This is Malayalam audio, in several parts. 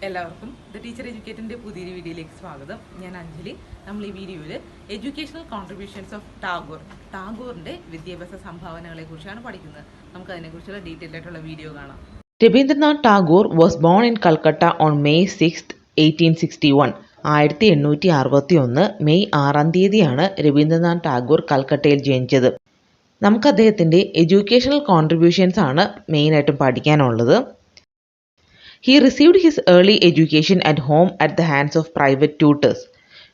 എല്ലാവർക്കും ദ ടീച്ചർ എഡ്യൂക്കേറ്ററിൻ്റെ പുതിയൊരു വീഡിയോയിലേക്ക് സ്വാഗതം. ഞാൻ അഞ്ജലി. നമ്മൾ ഈ വീഡിയോയിൽ എഡ്യൂക്കേഷണൽ കോൺട്രിബ്യൂഷൻസ് ഓഫ് ടാഗോറിൻ്റെ വിദ്യാഭ്യാസ സംഭാവനകളെ കുറിച്ചാണ് പഠിക്കുന്നത്. നമുക്ക് അതിനെക്കുറിച്ചുള്ള ഡീറ്റെയിൽ ആയിട്ടുള്ള വീഡിയോ കാണാം. Rabindranath Tagore was born in Calcutta on May 6, 1861. 1861 May 6 Ravindranath Tagore കൽക്കട്ടയിൽ ജനിച്ചത്. നമുക്ക് അദ്ദേഹത്തിൻ്റെ എഡ്യൂക്കേഷണൽ കോൺട്രിബ്യൂഷൻസ് ആണ് മെയിനായിട്ടും പഠിക്കാനുള്ളത്. He received his early education at home at the hands of private tutors.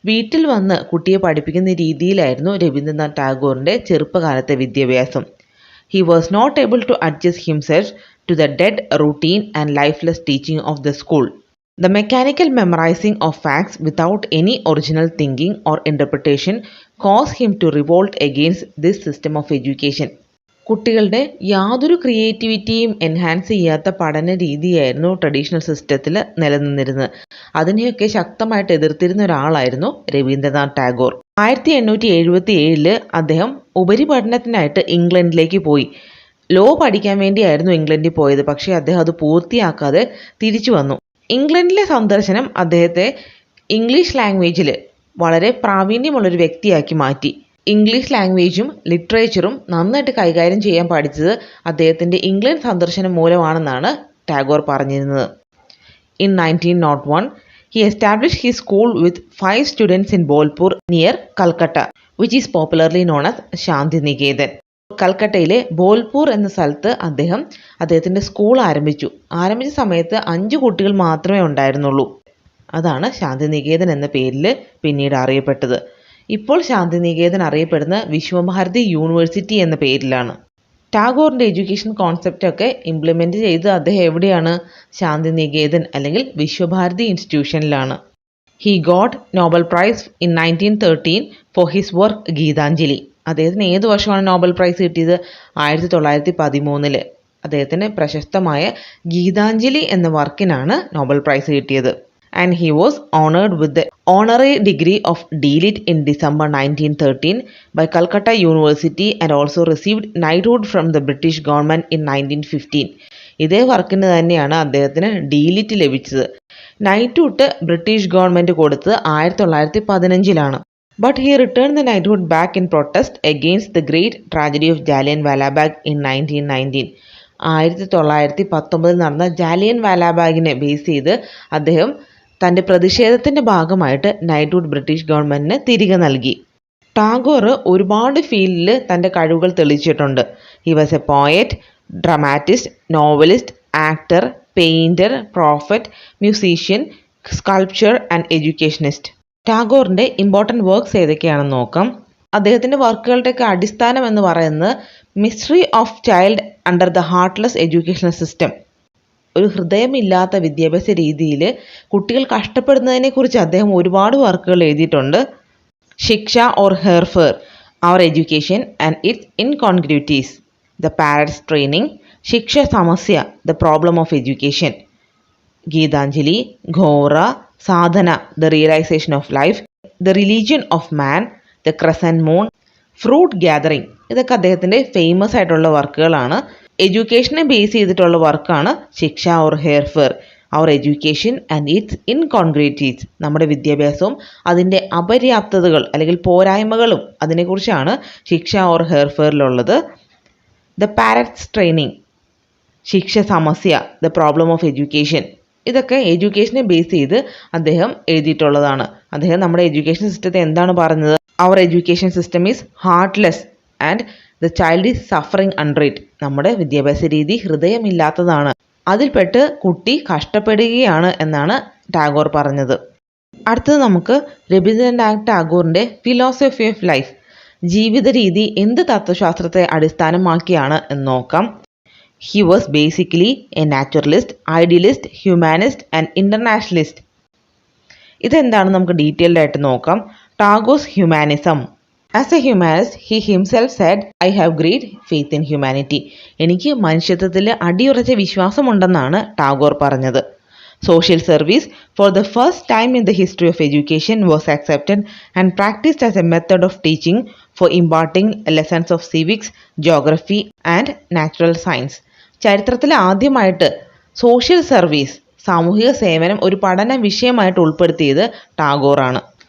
വീട്ടിൽ വന്ന് കുട്ടിയെ പഠിപ്പിക്കുന്ന രീതിയിലായിരുന്നു രവീന്ദ്രനാഥ് ടാഗോറിൻ്റെ ചെറുപ്പകാലത്തെ വിദ്യാഭ്യാസം. He was not able to adjust himself to the dead routine and lifeless teaching of the school. The mechanical memorizing of facts without any original thinking or interpretation caused him to revolt against this system of education. കുട്ടികളുടെ യാതൊരു ക്രിയേറ്റിവിറ്റിയും എൻഹാൻസ് ചെയ്യാത്ത പഠന രീതിയായിരുന്നു ട്രഡീഷണൽ സിസ്റ്റത്തിൽ നിലനിന്നിരുന്നത്. അതിനെയൊക്കെ ശക്തമായിട്ട് എതിർത്തിരുന്ന ഒരാളായിരുന്നു രവീന്ദ്രനാഥ് ടാഗോർ. 1877 അദ്ദേഹം ഉപരിപഠനത്തിനായിട്ട് ഇംഗ്ലണ്ടിലേക്ക് പോയി. ലോ പഠിക്കാൻ വേണ്ടിയായിരുന്നു ഇംഗ്ലണ്ടിൽ പോയത്. പക്ഷേ അദ്ദേഹം അത് പൂർത്തിയാക്കാതെ തിരിച്ചു വന്നു. ഇംഗ്ലണ്ടിലെ സന്ദർശനം അദ്ദേഹത്തെ ഇംഗ്ലീഷ് ലാംഗ്വേജിൽ വളരെ പ്രാവീണ്യമുള്ളൊരു വ്യക്തിയാക്കി മാറ്റി. ഇംഗ്ലീഷ് ലാംഗ്വേജും ലിറ്ററേച്ചറും നന്നായിട്ട് കൈകാര്യം ചെയ്യാൻ പഠിച്ചത് അദ്ദേഹത്തിൻ്റെ ഇംഗ്ലണ്ട് സന്ദർശനം മൂലമാണെന്നാണ് ടാഗോർ പറഞ്ഞിരുന്നത്. In 1901, he established his school with 5 students in Bolpur near Calcutta, which is popularly known as Shanthiniketan. കൽക്കട്ടയിലെ Bolpur എന്ന സ്ഥലത്ത് അദ്ദേഹത്തിൻ്റെ സ്കൂൾ ആരംഭിച്ച സമയത്ത് 5 കുട്ടികൾ മാത്രമേ ഉണ്ടായിരുന്നുള്ളൂ. അതാണ് ശാന്തിനികേതൻ എന്ന പേരിൽ പിന്നീട് അറിയപ്പെട്ടത്. ഇപ്പോൾ ശാന്തിനികേതൻ അറിയപ്പെടുന്ന വിശ്വഭാരതി യൂണിവേഴ്സിറ്റി എന്ന പേരിലാണ്. ടാഗോറിൻ്റെ എഡ്യൂക്കേഷൻ കോൺസെപ്റ്റൊക്കെ ഇംപ്ലിമെൻറ്റ് ചെയ്ത് അദ്ദേഹം എവിടെയാണ്? ശാന്തിനികേതൻ അല്ലെങ്കിൽ വിശ്വഭാരതി ഇൻസ്റ്റിറ്റ്യൂഷനിലാണ്. He got Nobel prize in 1913 for his work Gitanjali. അദ്ദേഹത്തിന് ഏത് വർഷമാണ് നോബൽ പ്രൈസ് കിട്ടിയത്? 1913. അദ്ദേഹത്തിന് പ്രശസ്തമായ ഗീതാഞ്ജലി എന്ന വർക്കിനാണ് നോബൽ പ്രൈസ് കിട്ടിയത്. And he was honored with the honorary degree of D.Litt in December 1913 by Calcutta University and also received knighthood from the British government in 1915. ഇതേ വർക്കിന് തന്നെയാണ് അദ്ദേഹത്തിന് D.Litt ലഭിച്ചത്. നൈറ്റ്ഹുഡ് ബ്രിട്ടീഷ് ഗവൺമെൻറ് കൊടുത്തത് 1915. But he returned the knighthood back in protest against the great tragedy of Jallianwala Bagh in 1919. 1919 നടന്ന ജാലിയൻവാല ബാഗിനെ ബേസ് ചെയ്ത് അദ്ദേഹം തൻ്റെ പ്രതിഷേധത്തിൻ്റെ ഭാഗമായിട്ട് നൈറ്റ്ഹുഡ് ബ്രിട്ടീഷ് ഗവൺമെൻറ്റിന് തിരികെ നൽകി. ടാഗോർ ഒരുപാട് ഫീൽഡിൽ തൻ്റെ കഴിവുകൾ തെളിയിച്ചിട്ടുണ്ട്. He was A poet, dramatist, novelist, actor, painter, prophet, musician, sculpture and educationist. ടാഗോറിൻ്റെ ഇമ്പോർട്ടൻറ്റ് വർക്ക്സ് ഏതൊക്കെയാണെന്ന് നോക്കാം. അദ്ദേഹത്തിൻ്റെ വർക്കുകളുടെയൊക്കെ അടിസ്ഥാനം എന്ന് പറയുന്നത് mystery of child under the heartless educational system. ഒരു ഹൃദയമില്ലാത്ത വിദ്യാഭ്യാസ രീതിയിൽ കുട്ടികൾ കഷ്ടപ്പെടുന്നതിനെക്കുറിച്ച് അദ്ദേഹം ഒരുപാട് വർക്കുകൾ എഴുതിയിട്ടുണ്ട്. Shiksha or Herpher, our education and its incongruities, the parrot's training, Shiksha Samasya, the problem of education, Gitanjali, Gora, Sadhana, the realisation of life, the religion of man, the crescent moon, fruit gathering. ഇതൊക്കെ അദ്ദേഹത്തിൻ്റെ ഫേമസ് ആയിട്ടുള്ള വർക്കുകളാണ്. എഡ്യൂക്കേഷനെ ബേസ് ചെയ്തിട്ടുള്ള വർക്കാണ് Shiksha or Herpher, our education and its incongruities, നമ്മുടെ വിദ്യാഭ്യാസവും അതിൻ്റെ അപര്യാപ്തതകൾ അല്ലെങ്കിൽ പോരായ്മകളും അതിനെക്കുറിച്ചാണ് ശിക്ഷ ഓർ ഹെയർഫെയറിലുള്ളത്. The parrot's training, Shiksha Samasya, the problem of education, ഇതൊക്കെ എഡ്യൂക്കേഷനെ ബേസ് ചെയ്ത് അദ്ദേഹം എഴുതിയിട്ടുള്ളതാണ്. അദ്ദേഹം നമ്മുടെ എഡ്യൂക്കേഷൻ സിസ്റ്റത്തെ എന്താണ് പറഞ്ഞത്? Our education system is heartless and the child is suffering under it. നമ്മുടെ വിദ്യാഭ്യാസ രീതി ഹൃദയമില്ലാത്തതാണ്, അതിൽപ്പെട്ട് കുട്ടി കഷ്ടപ്പെടുകയാണ് എന്നാണ് ടാഗോർ പറഞ്ഞത്. അടുത്തത് നമുക്ക് രവീന്ദ്രനാഥ് ടാഗോറിൻ്റെ ഫിലോസഫി ഓഫ് ലൈഫ്, ജീവിത രീതി എന്ത് തത്വശാസ്ത്രത്തെ അടിസ്ഥാനമാക്കിയാണ് എന്ന് നോക്കാം. He was basically a naturalist, idealist, humanist and internationalist. ഇതെന്താണ് നമുക്ക് ഡീറ്റെയിൽഡ് ആയിട്ട് നോക്കാം. Tagore's humanism. As a humanist he himself said, I have great faith in humanity. എനിക്ക് മനുഷ്യത്വത്തിൽ അടിയുറച്ച വിശ്വാസമുണ്ടെന്നാണ് ടാഗോർ പറഞ്ഞത്. Social service for the first time in the history of education was accepted and practiced as a method of teaching for imparting lessons of civics, geography and natural science. ചരിത്രത്തിൽ ആദ്യമായിട്ട് സോഷ്യൽ സർവീസ് സാമൂഹിക സേവനം ഒരു പഠന വിഷയമായിട്ട് ഉൾപ്പെടുത്തിയത് ടാഗോറാണ്.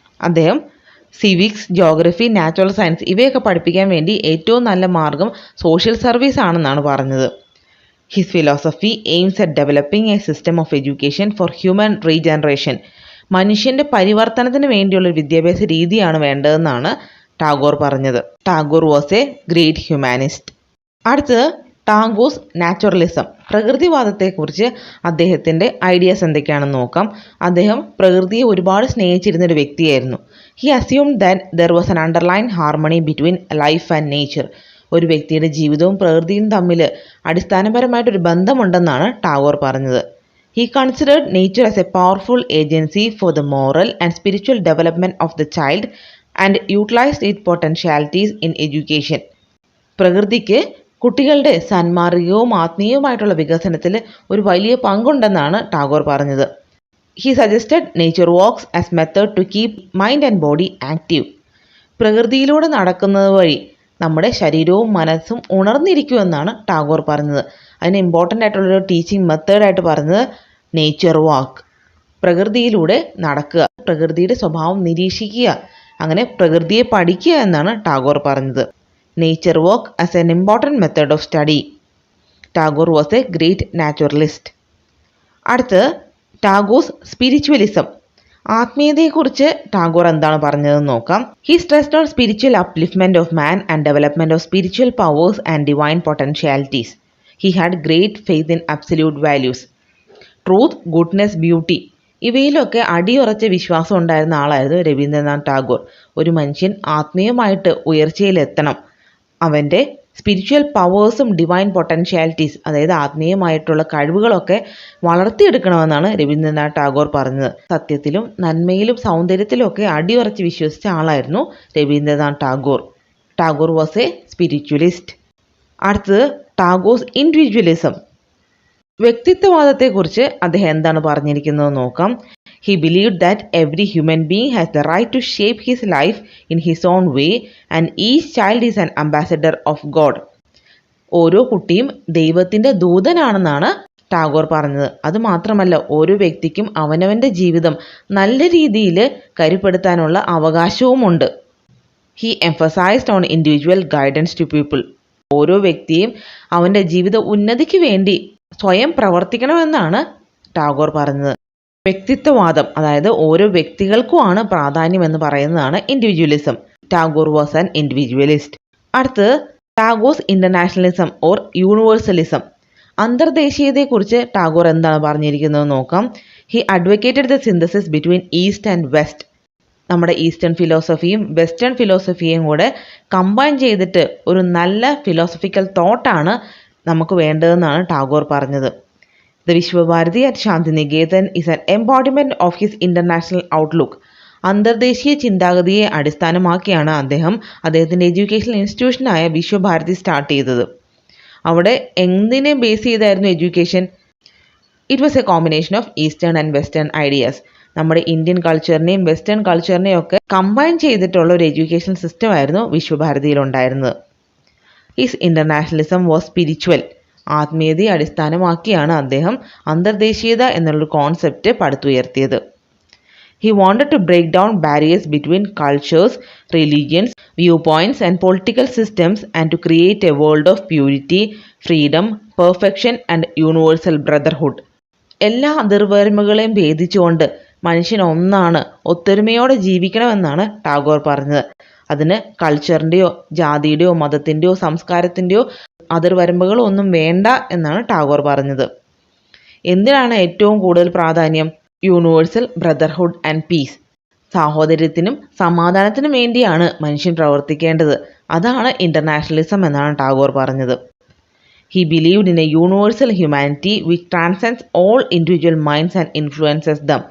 അദ്ദേഹം സിവിക്സ്, ജോഗ്രഫി, നാച്ചുറൽ സയൻസ് ഇവയൊക്കെ പഠിപ്പിക്കാൻ വേണ്ടി ഏറ്റവും നല്ല മാർഗം സോഷ്യൽ സർവീസ് ആണെന്നാണ് പറഞ്ഞത്. His philosophy aims at developing A system of education for human regeneration. മനുഷ്യൻ്റെ പരിവർത്തനത്തിന് വേണ്ടിയുള്ള ഒരു വിദ്യാഭ്യാസ രീതിയാണ് വേണ്ടതെന്നാണ് ടാഗോർ പറഞ്ഞത്. Tagore was a great humanist. അടുത്തത് ടാഗോർസ് നാച്ചുറലിസം. പ്രകൃതിവാദത്തെക്കുറിച്ച് അദ്ദേഹത്തിൻ്റെ ഐഡിയാസ് എന്തൊക്കെയാണെന്ന് നോക്കാം. അദ്ദേഹം പ്രകൃതിയെ ഒരുപാട് സ്നേഹിച്ചിരുന്നൊരു വ്യക്തിയായിരുന്നു. He assumed that there was an underline harmony between life and nature. ഒരു വ്യക്തിയുടെ ജീവിതവും പ്രകൃതിയും തമ്മിൽ അടിസ്ഥാനപരമായിട്ടൊരു ബന്ധമുണ്ടെന്നാണ് ടാഗോർ പറഞ്ഞത്. He considered nature as a powerful agency for the moral and spiritual development of the child and utilized its potentialities in education. പ്രകൃതിക്ക് കുട്ടികളുടെ സാൻമാർഗികവും ആത്മീയവുമായിട്ടുള്ള വികസനത്തിൽ ഒരു വലിയ പങ്കുണ്ടെന്നാണ് ടാഗോർ പറഞ്ഞത്. He suggested nature walks as method to keep mind and body active. പ്രകൃതിയിലൂടെ നടക്കുന്നത് വഴി നമ്മുടെ ശരീരവും മനസ്സും ഉണർന്നിരിക്കുമെന്നാണ് ടാഗോർ പറഞ്ഞത്. അതിന് ഇമ്പോർട്ടൻ്റ് ആയിട്ടുള്ളൊരു ടീച്ചിങ് മെത്തേഡായിട്ട് പറഞ്ഞത് നേച്ചർ വാക്ക്, പ്രകൃതിയിലൂടെ നടക്കുക, പ്രകൃതിയുടെ സ്വഭാവം നിരീക്ഷിക്കുക, അങ്ങനെ പ്രകൃതിയെ പഠിക്കുക എന്നാണ് ടാഗോർ പറഞ്ഞത്. Nature walk as an important method of study. Tagore was a great naturalist. അടുത്ത് ടാഗോർസ് സ്പിരിച്വലിസം. ആത്മീയതയെക്കുറിച്ച് ടാഗോർ എന്താണ് പറഞ്ഞതെന്ന് നോക്കാം. He stressed on spiritual upliftment of man and development of spiritual powers and divine potentialities. He had great faith in absolute values. Truth, goodness, beauty ഇവയിലൊക്കെ അടിയുറച്ച വിശ്വാസം ഉണ്ടായിരുന്ന ആളായിരുന്നു രവീന്ദ്രനാഥ് ടാഗോർ. ഒരു മനുഷ്യൻ ആത്മീയമായിട്ട് ഉയർച്ചയിലെത്തണം, അവൻ്റെ സ്പിരിച്വൽ പവേഴ്സും ഡിവൈൻ പൊട്ടൻഷ്യാലിറ്റീസ് അതായത് ആത്മീയമായിട്ടുള്ള കഴിവുകളൊക്കെ വളർത്തിയെടുക്കണമെന്നാണ് രവീന്ദ്രനാഥ് ടാഗോർ പറഞ്ഞത്. സത്യത്തിലും നന്മയിലും സൗന്ദര്യത്തിലും ഒക്കെ അടിയുറച്ച് വിശ്വസിച്ച ആളായിരുന്നു Rabindranath Tagore. Tagore was a spiritualist. അടുത്തത് ടാഗോർസ് ഇൻഡിവിജ്വലിസം. വ്യക്തിത്വവാദത്തെക്കുറിച്ച് അദ്ദേഹം എന്താണ് പറഞ്ഞിരിക്കുന്നത് നോക്കാം. He believed that every human being has the right to shape his life in his own way and each child is an ambassador of God. ഓരോ കുട്ടിയും ദൈവത്തിൻ്റെ ദൂതനാണെന്നാണ് ടാഗോർ പറഞ്ഞത്. അതുമാത്രമല്ല ഓരോ വ്യക്തിക്കും അവനവൻ്റെ ജീവിതം നല്ല രീതിയിൽ കരുപ്പെടുത്താനുള്ള അവകാശവുമുണ്ട്. He emphasized on individual guidance to people. ഓരോ വ്യക്തിയും അവൻ്റെ ജീവിത ഉന്നതിക്ക് വേണ്ടി സ്വയം പ്രവർത്തിക്കണമെന്നാണ് ടാഗോർ പറഞ്ഞത്. വ്യക്തിത്വവാദം അതായത് ഓരോ വ്യക്തികൾക്കുമാണ് പ്രാധാന്യം എന്ന് പറയുന്നതാണ് individualism. Tagore was an individualist. അടുത്തത് ടാഗോർസ് ഇന്റർനാഷണലിസം ഓർ യൂണിവേഴ്സലിസം. അന്തർദേശീയതയെക്കുറിച്ച് ടാഗോർ എന്താണ് പറഞ്ഞിരിക്കുന്നത് നോക്കാം. He advocated the synthesis between east and west. നമ്മുടെ ഈസ്റ്റേൺ ഫിലോസഫിയും വെസ്റ്റേൺ ഫിലോസഫിയും കൂടെ കമ്പൈൻ ചെയ്തിട്ട് ഒരു നല്ല ഫിലോസഫിക്കൽ തോട്ടാണ് നമുക്ക് വേണ്ടതെന്നാണ് ടാഗോർ പറഞ്ഞത്. The Viswabharathi at Shanthiniketan is an embodiment of his international outlook. അന്തർദേശീയ ചിന്താഗതിയെ അടിസ്ഥാനമാക്കിയാണ് അദ്ദേഹത്തിൻ്റെ എഡ്യൂക്കേഷണൽ ഇൻസ്റ്റിറ്റ്യൂഷനായ വിശ്വഭാരതി സ്റ്റാർട്ട് ചെയ്തത്. അവിടെ എന്തിനെ ബേസ് ചെയ്തായിരുന്നു education? It was a combination of eastern and western ideas. നമ്മുടെ ഇന്ത്യൻ കൾച്ചറിനെയും വെസ്റ്റേൺ കൾച്ചറിനെയും ഒക്കെ കമ്പൈൻ ചെയ്തിട്ടുള്ള ഒരു എഡ്യൂക്കേഷൻ സിസ്റ്റം ആയിരുന്നു വിശ്വഭാരതിയിലുണ്ടായിരുന്നത്. His internationalism was spiritual. ആത്മീയതയെ അടിസ്ഥാനമാക്കിയാണ് അദ്ദേഹം അന്തർദേശീയത എന്നുള്ളൊരു കോൺസെപ്റ്റ് പടുത്തുയർത്തിയത്. He wanted to break down barriers between cultures, religions, view points and political systems and to create a world of purity, freedom, perfection and universal brotherhood. എല്ലാ അതിർവരമ്പുകളെയും ഭേദിച്ചുകൊണ്ട് മനുഷ്യൻ ഒന്നാണ്, ഒത്തൊരുമയോടെ ജീവിക്കണമെന്നാണ് ടാഗോർ പറഞ്ഞത്. അതിന് കൾച്ചറിൻ്റെയോ ജാതിയുടെയോ മതത്തിൻ്റെയോ സംസ്കാരത്തിൻ്റെയോ അതിർവരമ്പുകളോ ഒന്നും വേണ്ട എന്നാണ് ടാഗോർ പറഞ്ഞത്. എന്തിനാണ് ഏറ്റവും കൂടുതൽ പ്രാധാന്യം? Universal brotherhood and peace. സാഹോദര്യത്തിനും സമാധാനത്തിനും വേണ്ടിയാണ് മനുഷ്യൻ പ്രവർത്തിക്കേണ്ടത്. അതാണ് ഇന്റർനാഷണലിസം എന്നാണ് ടാഗോർ പറഞ്ഞത്. He believed in a universal humanity which transcends all individual minds and influences them.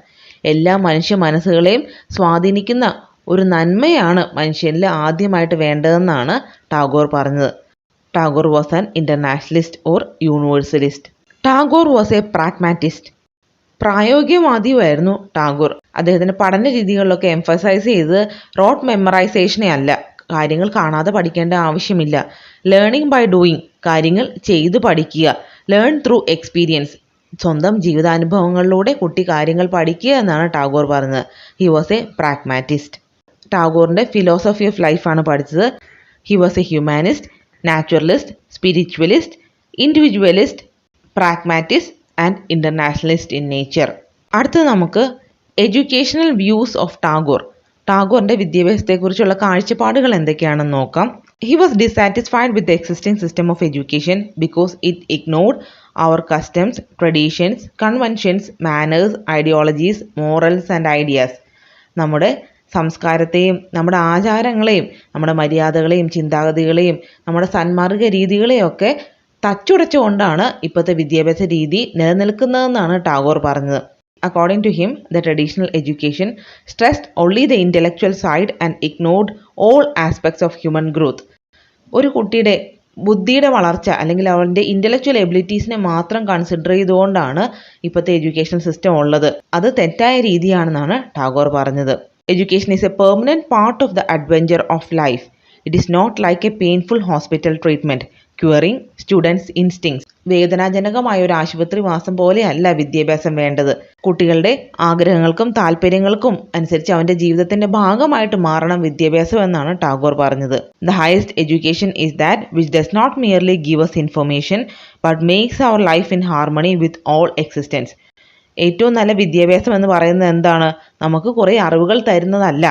എല്ലാ മനുഷ്യ മനസ്സുകളെയും സ്വാധീനിക്കുന്ന ഒരു നന്മയാണ് മനുഷ്യനിൽ ആദ്യമായിട്ട് വേണ്ടതെന്നാണ് ടാഗോർ പറഞ്ഞത്. Tagore was an internationalist or universalist. Tagore was a pragmatist. പ്രായോഗികവാദിയായിരുന്നു ടാഗോർ. അദ്ദേഹത്തിൻ്റെ പഠന രീതികളിലൊക്കെ എംഫസൈസ് ചെയ്ത് റോട്ട് മെമ്മറൈസേഷനെ അല്ല, കാര്യങ്ങൾ കാണാതെ പഠിക്കേണ്ട ആവശ്യമില്ല. ലേണിംഗ് ബൈ ഡൂയിങ്, കാര്യങ്ങൾ ചെയ്തു പഠിക്കുക. ലേൺ ത്രൂ എക്സ്പീരിയൻസ്, സ്വന്തം ജീവിതാനുഭവങ്ങളിലൂടെ കുട്ടി കാര്യങ്ങൾ പഠിക്കുക എന്നാണ് ടാഗോർ പറഞ്ഞത്. He was a pragmatist. ടാഗോറിൻ്റെ ഫിലോസഫി ഓഫ് ലൈഫാണ് പഠിച്ചത്. He was a humanist, naturalist, spiritualist, individualist, pragmatist and internationalist in nature. അടുത്തത് നമുക്ക് എഡ്യൂക്കേഷണൽ വ്യൂസ് ഓഫ് ടാഗോർ. ടാഗോറിൻ്റെ വിദ്യാഭ്യാസത്തെക്കുറിച്ചുള്ള കാഴ്ചപ്പാടുകൾ എന്തൊക്കെയാണെന്ന് നോക്കാം. He was dissatisfied with the existing system of education because it ignored our customs, traditions, conventions, manners, ideologies, morals and ideas. നമ്മുടെ സംസ്കാരത്തെയും നമ്മുടെ ആചാരങ്ങളെയും നമ്മുടെ മര്യാദകളെയും ചിന്താഗതികളെയും നമ്മുടെ സന്മാർഗ രീതികളെയൊക്കെ തച്ചുടച്ചുകൊണ്ടാണ് ഇപ്പോഴത്തെ വിദ്യാഭ്യാസ രീതി നിലനിൽക്കുന്നതെന്നാണ് ടാഗോർ പറഞ്ഞത്. According to him, the traditional education stressed only the intellectual side and ignored all aspects of human growth. ഒരു കുട്ടിയുടെ ബുദ്ധിയുടെ വളർച്ച അല്ലെങ്കിൽ അവൻ്റെ ഇൻ്റലക്ച്വൽ എബിലിറ്റീസിനെ മാത്രം കൺസിഡർ ചെയ്തുകൊണ്ടാണ് ഇപ്പോഴത്തെ എഡ്യൂക്കേഷൻ സിസ്റ്റം ഉള്ളത്. അത് തെറ്റായ രീതിയാണെന്നാണ് ടാഗോർ പറഞ്ഞത്. Education is a permanent part of the adventure of life. It is not like a painful hospital treatment curing students instincts. വേദനാജനകമായ ഒരു ആശുപത്രി വാസം പോലെയല്ല വിദ്യാഭ്യാസം വേണ്ടത്. കുട്ടികളുടെ ആഗ്രഹങ്ങൾക്കും താല്പര്യങ്ങൾക്കും അനുസരിച്ച് അവൻ്റെ ജീവിതത്തിൻ്റെ ഭാഗമായിട്ട് മാറണം വിദ്യാഭ്യാസം എന്നാണ് ടാഗോർ പറഞ്ഞത്. The highest education is that which does not merely give us information but makes our life in harmony with all existence. ഏറ്റവും നല്ല വിദ്യാഭ്യാസം എന്ന് പറയുന്നത് എന്താണ്? നമുക്ക് കുറേ അറിവുകൾ തരുന്നതല്ല,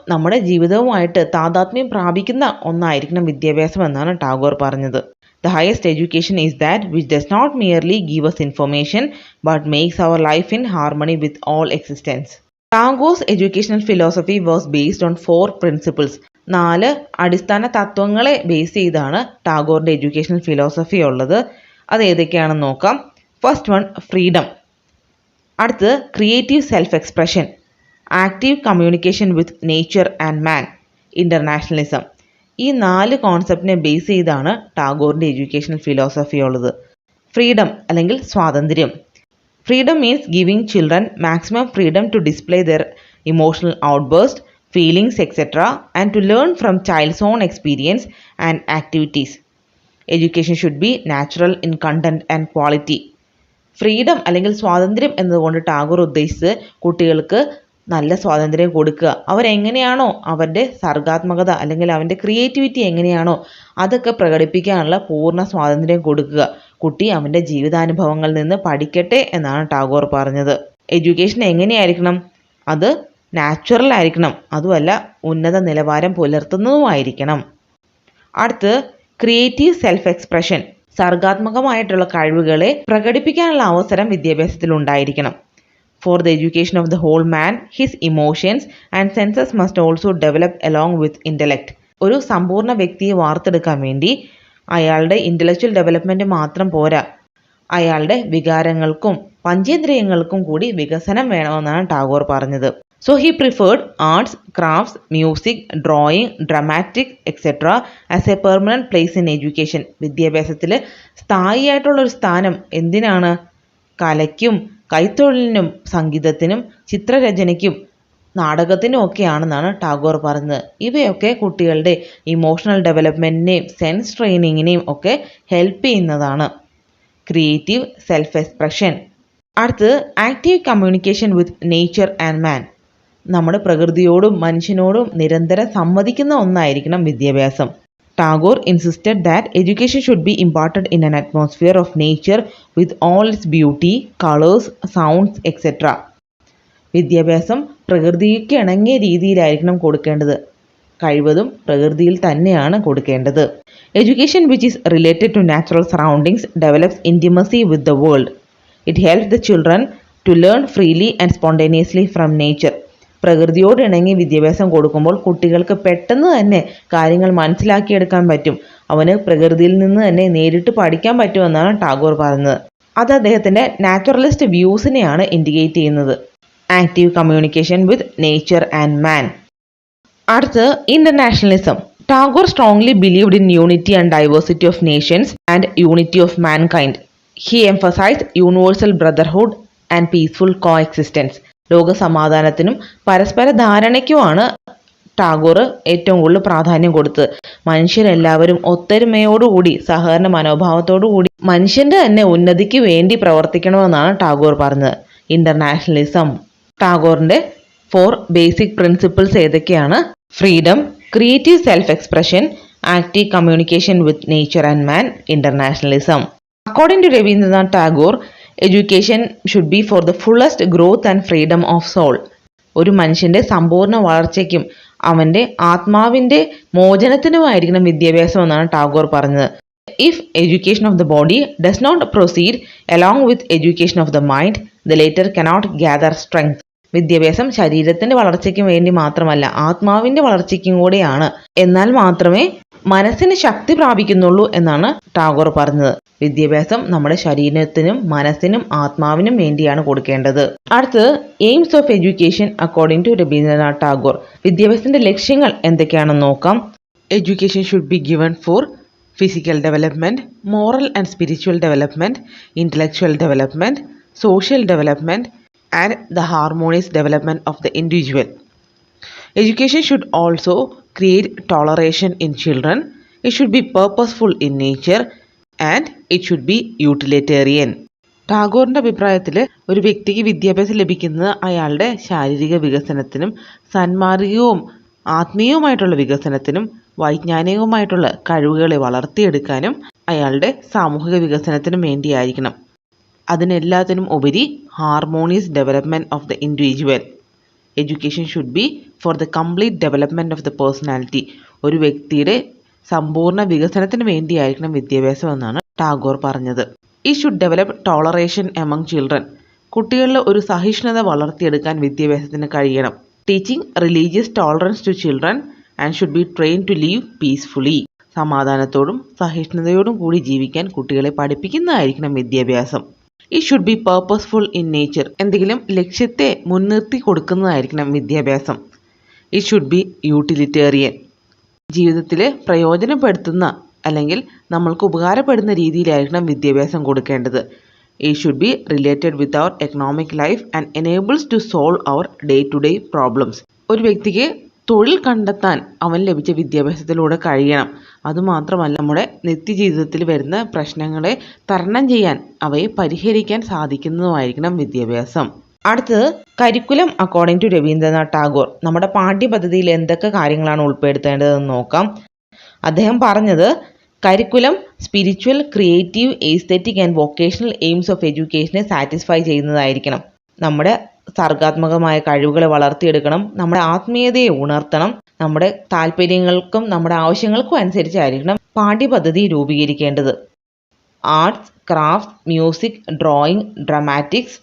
നമ്മുടെ ജീവിതവുമായിട്ട് താതാത്മ്യം പ്രാപിക്കുന്ന ഒന്നായിരിക്കണം വിദ്യാഭ്യാസം എന്നാണ് ടാഗോർ പറഞ്ഞത്. The highest education is that which does not merely give us information but makes our life in harmony with all existence. Tagore's educational philosophy was based on 4 principles. 4 അടിസ്ഥാന തത്വങ്ങളെ ബേസ് ചെയ്താണ് ടാഗോറിൻ്റെ എഡ്യൂക്കേഷണൽ ഫിലോസഫി ഉള്ളത്. അത് ഏതൊക്കെയാണെന്ന് നോക്കാം. ഫസ്റ്റ് വൺ ഫ്രീഡം, അടുത്തത് creative self expression, active communication with nature and man, internationalism. ഈ 4 കോൺസെപ്റ്റിനെ ബേസ് ചെയ്താണ് ടാഗോറിൻ്റെ എഡ്യൂക്കേഷണൽ ഫിലോസഫി ഉള്ളത്. ഫ്രീഡം അല്ലെങ്കിൽ സ്വാതന്ത്ര്യം. Freedom means giving children maximum freedom to display their emotional outburst, feelings etcetera and to learn from child's own experience and activities. Education should be natural in content and quality. Freedom അല്ലെങ്കിൽ സ്വാതന്ത്ര്യം എന്നതുകൊണ്ട് ടാഗോർ ഉദ്ദേശിച്ചത് കുട്ടികൾക്ക് നല്ല സ്വാതന്ത്ര്യം കൊടുക്കുക. അവരെങ്ങനെയാണോ അവരുടെ സർഗാത്മകത അല്ലെങ്കിൽ അവൻ്റെ ക്രിയേറ്റിവിറ്റി എങ്ങനെയാണോ അതൊക്കെ പ്രകടിപ്പിക്കാനുള്ള പൂർണ്ണ സ്വാതന്ത്ര്യം കൊടുക്കുക. കുട്ടി അവൻ്റെ ജീവിതാനുഭവങ്ങളിൽ നിന്ന് പഠിക്കട്ടെ എന്നാണ് ടാഗോർ പറഞ്ഞത്. എഡ്യൂക്കേഷൻ എങ്ങനെയായിരിക്കണം? അത് നാച്ചുറൽ ആയിരിക്കണം, അതുമല്ല ഉന്നത നിലവാരം പുലർത്തുന്നതുമായിരിക്കണം. അടുത്ത് ക്രിയേറ്റീവ് സെൽഫ് എക്സ്പ്രഷൻ. സർഗാത്മകമായിട്ടുള്ള കഴിവുകളെ പ്രകടിപ്പിക്കാനുള്ള അവസരം വിദ്യാഭ്യാസത്തിൽ ഉണ്ടായിരിക്കണം. For the education of the whole man, his emotions and senses must also develop along with intellect. ഒരു സമ്പൂർണ്ണ വ്യക്തിയെ വാർത്തെടുക്കാൻ വേണ്ടി അയാളുടെ ഇൻ്റലക്ച്വൽ ഡെവലപ്മെൻറ്റ് മാത്രം പോരാ, അയാളുടെ വികാരങ്ങൾക്കും പഞ്ചേന്ദ്രിയങ്ങൾക്കും കൂടി വികസനം വേണമെന്നാണ് ടാഗോർ പറഞ്ഞത്. So he preferred arts, crafts, music, drawing, dramatic, etc. as a permanent place in education. വിദ്യാഭ്യാസത്തിൽ സ്ഥായിയായിട്ടുള്ളൊരു സ്ഥാനം എന്തിനാണ്? കലയ്ക്കും കൈത്തൊഴിലിനും സംഗീതത്തിനും ചിത്രരചനയ്ക്കും നാടകത്തിനും ഒക്കെയാണെന്നാണ് ടാഗോർ പറഞ്ഞത്. ഇവയൊക്കെ കുട്ടികളുടെ ഇമോഷണൽ ഡെവലപ്മെൻറ്റിനെയും സെൻസ് ട്രെയിനിങ്ങിനെയും ഒക്കെ ഹെൽപ്പ് ചെയ്യുന്നതാണ്. Creative self expression. അടുത്തത് active communication with nature and man. നമ്മുടെ പ്രകൃതിയോടും മനുഷ്യനോടും നിരന്തരം സംവദിക്കുന്ന ഒന്നായിരിക്കണം വിദ്യാഭ്യാസം. Tagore insisted that education should be imparted in an atmosphere of nature with all its beauty, colors, sounds, etc. വിദ്യാഭ്യാസം പ്രകൃതിക്ക് ഇണങ്ങിയ രീതിയിലായിരിക്കണം കൊടുക്കേണ്ടത്. കഴിവതും പ്രകൃതിയിൽ തന്നെയാണ് കൊടുക്കേണ്ടത്. Education which is related to natural surroundings develops intimacy with the world. It helps the children to learn freely and spontaneously from nature. പ്രകൃതിയോട് ഇണങ്ങി വിദ്യാഭ്യാസം കൊടുക്കുമ്പോൾ കുട്ടികൾക്ക് പെട്ടെന്ന് തന്നെ കാര്യങ്ങൾ മനസ്സിലാക്കിയെടുക്കാൻ പറ്റും. അവന് പ്രകൃതിയിൽ നിന്ന് തന്നെ നേരിട്ട് പഠിക്കാൻ പറ്റുമെന്നാണ് ടാഗോർ പറഞ്ഞത്. അത് അദ്ദേഹത്തിൻ്റെ നാച്ചുറലിസ്റ്റ് വ്യൂസിനെയാണ് ഇൻഡിക്കേറ്റ് ചെയ്യുന്നത്. Active communication with nature and man. അടുത്ത് internationalism. Tagore strongly believed in unity and diversity of nations and unity of mankind. He emphasised universal brotherhood and peaceful coexistence. ലോകസമാധാനത്തിനും പരസ്പര ധാരണയ്ക്കുമാണ് ടാഗോർ ഏറ്റവും കൂടുതൽ പ്രാധാന്യം കൊടുത്ത്. മനുഷ്യരെല്ലാവരും ഒത്തൊരുമയോടുകൂടി സഹകരണ മനോഭാവത്തോടുകൂടി മനുഷ്യന്റെ തന്നെ ഉന്നതിക്ക് വേണ്ടി പ്രവർത്തിക്കണമെന്നാണ് ടാഗോർ പറഞ്ഞത്. ഇന്റർനാഷണലിസം. ടാഗോറിന്റെ 4 ബേസിക് പ്രിൻസിപ്പിൾസ് ഏതൊക്കെയാണ്? Freedom, creative self expression, active communication with nature and man, internationalism. According to Rabindranath Tagore, education should be for the fullest growth and freedom of soul. ഒരു മനുഷ്യന്റെ സമ്പൂർണ്ണ വളർച്ചയ്ക്കും അവന്റെ ആത്മാവിന്റെ മോചനത്തിനുമായിരിക്കണം വിദ്യാഭ്യാസം എന്നാണ് ടാഗോർ പറഞ്ഞത്. If education of the body does not proceed along with education of the mind, the latter cannot gather strength. വിദ്യാഭ്യാസം ശരീരത്തിന്റെ വളർച്ചയ്ക്കും വേണ്ടി മാത്രമല്ല, ആത്മാവിന്റെ വളർച്ചയ്ക്കും കൂടെയാണ്. എന്നാൽ മാത്രമേ മനസ്സിന് ശക്തി പ്രാപിക്കുന്നുള്ളൂ എന്നാണ് ടാഗോർ പറഞ്ഞത്. വിദ്യാഭ്യാസം നമ്മുടെ ശരീരത്തിനും മനസ്സിനും ആത്മാവിനും വേണ്ടിയാണ് കൊടുക്കേണ്ടത്. അടുത്തത് aims of education according to Rabindranath Tagore. വിദ്യാഭ്യാസത്തിന്റെ ലക്ഷ്യങ്ങൾ എന്തൊക്കെയാണെന്ന് നോക്കാം. Education should be given for physical development, moral and spiritual development, intellectual development, social development and the harmonious development of the individual. Education should also create toleration in children. It should be purposeful in nature and it should be utilitarian. ടാഗോറിന്റെ അഭിപ്രായത്തിൽ ഒരു വ്യക്തിക്ക് വിദ്യാഭ്യാസം ലഭിക്കുന്നത് അയാളുടെ ശാരീരിക വികസനത്തിനും സന്മാർഗികവും ആത്മീയവുമായിട്ടുള്ള വികസനത്തിനും വൈജ്ഞാനികവുമായിട്ടുള്ള കഴിവുകളെ വളർത്തിയെടുക്കാനും അയാളുടെ സാമൂഹിക വികസനത്തിനും വേണ്ടിയായിരിക്കണം. അതിനെല്ലാത്തിനും ഉപരി harmonious development of the individual. Education should B for the complete development of the personality. ഒരു വ്യക്തിയുടെ സമ്പൂർണ്ണ വികസനത്തിന് വേണ്ടിയായിരിക്കണം വിദ്യാഭ്യാസം എന്നാണ് ടാഗോർ പറഞ്ഞത്. ഈ should develop toleration among children. കുട്ടികളിൽ ഒരു സഹിഷ്ണുത വളർത്തിയെടുക്കാൻ വിദ്യാഭ്യാസത്തിന് കഴിയണം. Teaching religious tolerance to children and should be train to live peacefully. സമാധാനത്തോടും സഹിഷ്ണുതയോടും കൂടി ജീവിക്കാൻ കുട്ടികളെ പഠിപ്പിക്കുന്നതായിരിക്കണം വിദ്യാഭ്യാസം. It should be purposeful in nature. എന്തെങ്കിലും ലക്ഷ്യത്തെ മുൻനിർത്തി കൊടുക്കുന്നതായിരിക്കണം വിദ്യാഭ്യാസം. It should be utilitarian. ജീവിതത്തിൽ പ്രയോജനപ്പെടുത്തുന്ന അല്ലെങ്കിൽ നമ്മൾക്ക് ഉപകാരപ്പെടുന്ന രീതിയിലായിരിക്കണം വിദ്യാഭ്യാസം കൊടുക്കേണ്ടത്. It should be related with our economic life and enables to solve our day to day problems. ഒരു വ്യക്തിക്ക് തൊഴിൽ കണ്ടെത്താൻ അവൻ ലഭിച്ച വിദ്യാഭ്യാസത്തിലൂടെ കഴിയണം. അതുമാത്രമല്ല നമ്മുടെ നിത്യജീവിതത്തിൽ വരുന്ന പ്രശ്നങ്ങളെ തരണം ചെയ്യാൻ, അവയെ പരിഹരിക്കാൻ സാധിക്കുന്നതുമായിരിക്കണം വിദ്യാഭ്യാസം. അടുത്തത് curriculum according to Rabindranath Tagore. നമ്മുടെ പാഠ്യപദ്ധതിയിൽ എന്തൊക്കെ കാര്യങ്ങളാണ് ഉൾപ്പെടുത്തേണ്ടതെന്ന് നോക്കാം. അദ്ദേഹം പറഞ്ഞത് curriculum spiritual, creative, aesthetic and vocational aims of എഡ്യൂക്കേഷനെ സാറ്റിസ്ഫൈ ചെയ്യുന്നതായിരിക്കണം. നമ്മുടെ സർഗാത്മകമായ കഴിവുകളെ വളർത്തിയെടുക്കണം, നമ്മുടെ ആത്മീയതയെ ഉണർത്തണം, നമ്മുടെ താല്പര്യങ്ങൾക്കും നമ്മുടെ ആവശ്യങ്ങൾക്കും അനുസരിച്ചായിരിക്കണം പാഠ്യപദ്ധതി രൂപീകരിക്കേണ്ടത്. Arts, crafts, music, drawing, dramatics,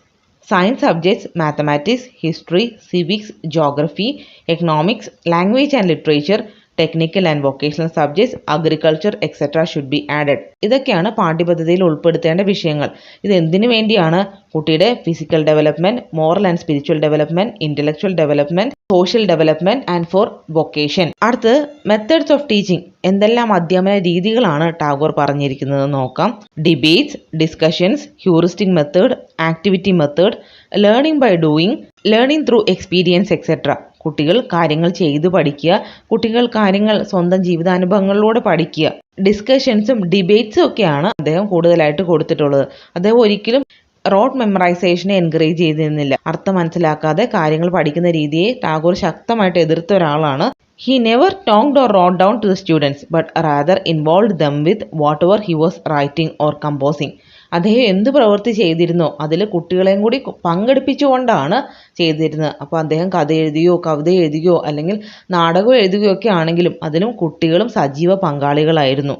science subjects, mathematics, history, civics, geography, economics, language and literature, technical and vocational subjects, agriculture etcetera should be added. ഇതൊക്കെയാണ് പാഠ്യപദ്ധതിയിൽ ഉൾപ്പെടുത്തേണ്ട വിഷയങ്ങൾ. ഇത് എന്തിനു വേണ്ടിയാണ്? കുട്ടിയുടെ physical development, moral and spiritual development, intellectual development, social development and for vocation. അടുത്ത് മെത്തേഡ്സ് ഓഫ് ടീച്ചിങ്. എന്തെല്ലാം അധ്യാപന രീതികളാണ് ടാഗോർ പറഞ്ഞിരിക്കുന്നത് നോക്കാം. Debates, discussions, heuristic method, activity method, learning by doing, learning through experience etcetera. കുട്ടികൾ കാര്യങ്ങൾ ചെയ്തു പഠിക്കുക, കുട്ടികൾ കാര്യങ്ങൾ സ്വന്തം ജീവിതാനുഭവങ്ങളിലൂടെ പഠിക്കുക. ഡിസ്കഷൻസും ഡിബേറ്റ്സും ഒക്കെയാണ് അദ്ദേഹം കൂടുതലായിട്ട് കൊടുത്തിട്ടുള്ളത്. അദ്ദേഹം ഒരിക്കലും റോഡ് മെമ്മറൈസേഷനെ എൻകറേജ് ചെയ്തിരുന്നില്ല. അർത്ഥം മനസ്സിലാക്കാതെ കാര്യങ്ങൾ പഠിക്കുന്ന രീതിയെ ടാഗോർ ശക്തമായിട്ട് എതിർത്ത ഒരാളാണ്. He never talked or wrote down to the students, but rather involved them with whatever he was writing or composing. അദ്ദേഹം എന്ത് പ്രവൃത്തി ചെയ്തിരുന്നോ അതിൽ കുട്ടികളെയും കൂടി പങ്കെടുപ്പിച്ചുകൊണ്ടാണ് ചെയ്തിരുന്നത്. അപ്പോൾ അദ്ദേഹം കഥ എഴുതുകയോ കവിത എഴുതുകയോ അല്ലെങ്കിൽ നാടകം എഴുതുകയോ ഒക്കെ ആണെങ്കിലും അതിലും കുട്ടികളും സജീവ പങ്കാളികളായിരുന്നു.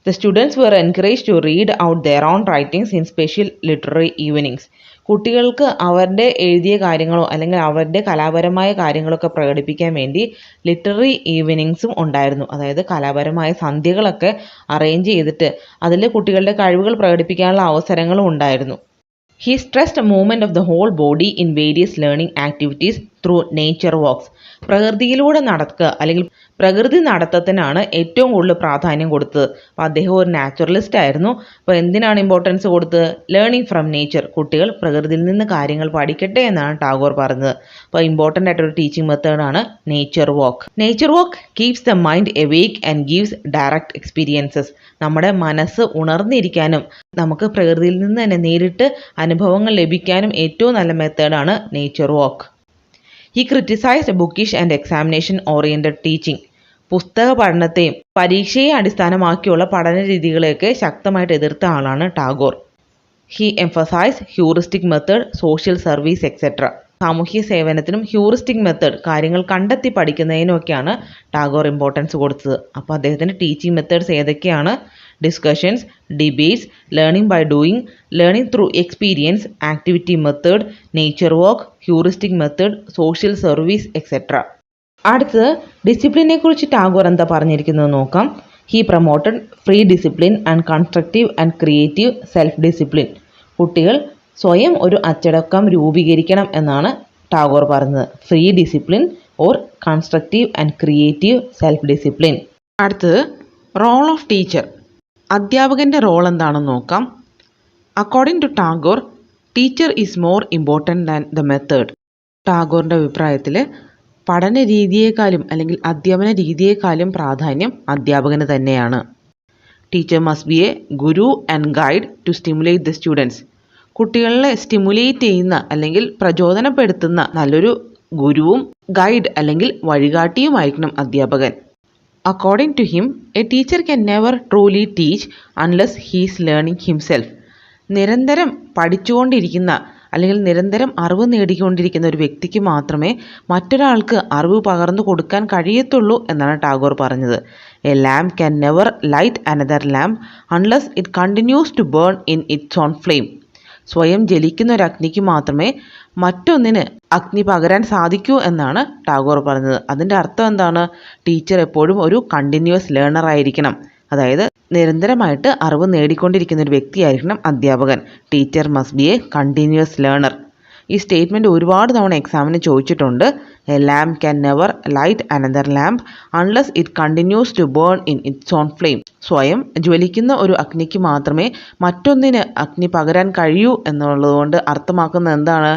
The students were encouraged to read out their own writings in special literary evenings. കുട്ടികൾക്ക് അവരുടെ എഴുതിയ കാര്യങ്ങളോ അല്ലെങ്കിൽ അവരുടെ കലാപരമായ കാര്യങ്ങളൊക്കെ പ്രകടിപ്പിക്കാൻ വേണ്ടി ലിറ്റററി ഈവനിങ്സും ഉണ്ടായിരുന്നു. അതായത് കലാപരമായ സന്ധ്യകളൊക്കെ അറേഞ്ച് ചെയ്തിട്ട് അതിൽ കുട്ടികളുടെ കഴിവുകൾ പ്രകടിപ്പിക്കാനുള്ള അവസരങ്ങളും ഉണ്ടായിരുന്നു. He stressed movement of the whole body in various learning activities through nature walks. പ്രകൃതിയിലൂടെ നടക്കുക അല്ലെങ്കിൽ പ്രകൃതി നടത്തത്തിനാണ് ഏറ്റവും കൂടുതൽ പ്രാധാന്യം കൊടുത്തത്. അപ്പോൾ അദ്ദേഹം ഒരു നാച്ചുറലിസ്റ്റ് ആയിരുന്നു. അപ്പോൾ എന്തിനാണ് ഇമ്പോർട്ടൻസ് കൊടുത്തത്? Learning from nature. കുട്ടികൾ പ്രകൃതിയിൽ നിന്ന് കാര്യങ്ങൾ പഠിക്കട്ടെ എന്നാണ് ടാഗോർ പറഞ്ഞത്. അപ്പോൾ ഇമ്പോർട്ടൻ്റ് ആയിട്ടൊരു ടീച്ചിങ് മെത്തേഡാണ് nature walk. Nature walk keeps the mind awake and gives direct experiences. നമ്മുടെ മനസ്സ് ഉണർന്നിരിക്കാനും നമുക്ക് പ്രകൃതിയിൽ നിന്ന് തന്നെ നേരിട്ട് അനുഭവങ്ങൾ ലഭിക്കാനും ഏറ്റവും നല്ല മെത്തേഡാണ് nature walk. He criticized bookish and examination-oriented teaching. പുസ്തക പഠനത്തെയും പരീക്ഷയെ അടിസ്ഥാനമാക്കിയുള്ള പഠന രീതികളെയൊക്കെ ശക്തമായിട്ട് എതിർത്ത ആളാണ് Tagore. He emphasized heuristic method, social service, etc. സാമൂഹ്യ സേവനത്തിനും ഹ്യൂറിസ്റ്റിക് മെത്തേഡ്, കാര്യങ്ങൾ കണ്ടെത്തി പഠിക്കുന്നതിനുമൊക്കെയാണ് ടാഗോർ ഇമ്പോർട്ടൻസ് കൊടുത്തത്. അപ്പോൾ അദ്ദേഹത്തിൻ്റെ ടീച്ചിങ് മെത്തേഡ്സ് ഏതൊക്കെയാണ്? Discussions, debates, learning by doing, learning through experience, activity method, nature walk, heuristic method, social service, etcetera. അടുത്തത് ഡിസിപ്ലിനെ കുറിച്ച് ടാഗോർ എന്താ പറഞ്ഞിരിക്കുന്നത് നോക്കാം. He promoted free discipline and constructive and creative self discipline. കുട്ടികൾ സ്വയം ഒരു അച്ചടക്കം രൂപീകരിക്കണം എന്നാണ് ടാഗോർ പറഞ്ഞത്. Free discipline or constructive and creative self discipline. അടുത്തത് റോൾ ഓഫ് ടീച്ചർ. അധ്യാപകൻ്റെ റോൾ എന്താണെന്ന് നോക്കാം. According to Tagore, teacher is more important than the method. ടാഗോറിൻ്റെ അഭിപ്രായത്തിൽ പഠന രീതിയേക്കാളും അല്ലെങ്കിൽ അധ്യാപന രീതിയേക്കാളും പ്രാധാന്യം അധ്യാപകന് തന്നെയാണ്. Teacher must be a guru and guide to stimulate the students. കുട്ടികളെ സ്റ്റിമുലേറ്റ് ചെയ്യുന്ന അല്ലെങ്കിൽ പ്രചോദനപ്പെടുത്തുന്ന നല്ലൊരു ഗുരുവും ഗൈഡ് അല്ലെങ്കിൽ വഴികാട്ടിയുമായിരിക്കണം അധ്യാപകൻ. According to him, a teacher can never truly teach unless he is learning himself. നിരന്തരം പഠിച്ചുകൊണ്ടിരിക്കുന്ന അല്ലെങ്കിൽ നിരന്തരം അറിവ് നേടിക്കൊണ്ടിരിക്കുന്ന ഒരു വ്യക്തിക്ക് മാത്രമേ മറ്റൊരാൾക്ക് അറിവ് പകർന്നു കൊടുക്കാൻ കഴിയത്തുള്ളൂ എന്നാണ് ടാഗോർ പറഞ്ഞത്. A lamp can never light another lamp unless it continues to burn in its own flame. സ്വയം ജ്വലിക്കുന്ന ഒരു അഗ്നിക്ക് മാത്രമേ മറ്റൊന്നിന് അഗ്നി പകരാൻ സാധിക്കൂ എന്നാണ് ടാഗോർ പറഞ്ഞത്. അതിൻ്റെ അർത്ഥം എന്താണ്? ടീച്ചർ എപ്പോഴും ഒരു കണ്ടിന്യൂസ് ലേണർ ആയിരിക്കണം. അതായത് നിരന്തരമായിട്ട് അറിവ് നേടിക്കൊണ്ടിരിക്കുന്ന ഒരു വ്യക്തിയായിരിക്കണം അധ്യാപകൻ. Teacher must be a continuous learner. ഈ സ്റ്റേറ്റ്മെൻറ്റ് ഒരുപാട് തവണ എക്സാമിന് ചോദിച്ചിട്ടുണ്ട്. A lamp can never light another lamp unless it continues to burn in its own flame. സ്വയം ജ്വലിക്കുന്ന ഒരു അഗ്നിക്ക് മാത്രമേ മറ്റൊന്നിന് അഗ്നി പകരാൻ കഴിയൂ എന്നുള്ളതുകൊണ്ട് അർത്ഥമാക്കുന്നത് എന്താണ്?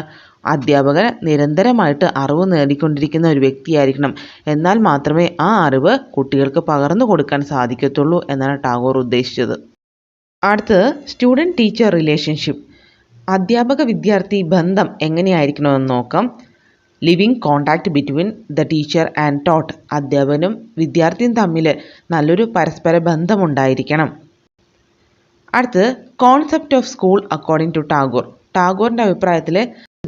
അധ്യാപകൻ നിരന്തരമായിട്ട് അറിവ് നേടിക്കൊണ്ടിരിക്കുന്ന ഒരു വ്യക്തിയായിരിക്കണം. എന്നാൽ മാത്രമേ ആ അറിവ് കുട്ടികൾക്ക് പകർന്നു കൊടുക്കാൻ സാധിക്കത്തുള്ളൂ എന്നാണ് ടാഗോർ ഉദ്ദേശിച്ചത്. അടുത്തത് സ്റ്റുഡൻറ് ടീച്ചർ റിലേഷൻഷിപ്പ്. അധ്യാപക വിദ്യാർത്ഥി ബന്ധം എങ്ങനെയായിരിക്കണമെന്ന് നോക്കാം. Living contact between the teacher and taught. അധ്യാപകനും വിദ്യാർത്ഥിയും തമ്മിൽ നല്ലൊരു പരസ്പര ബന്ധമുണ്ടായിരിക്കണം. അടുത്തത് concept of school according to Tagore. ടാഗോറിൻ്റെ അഭിപ്രായത്തിൽ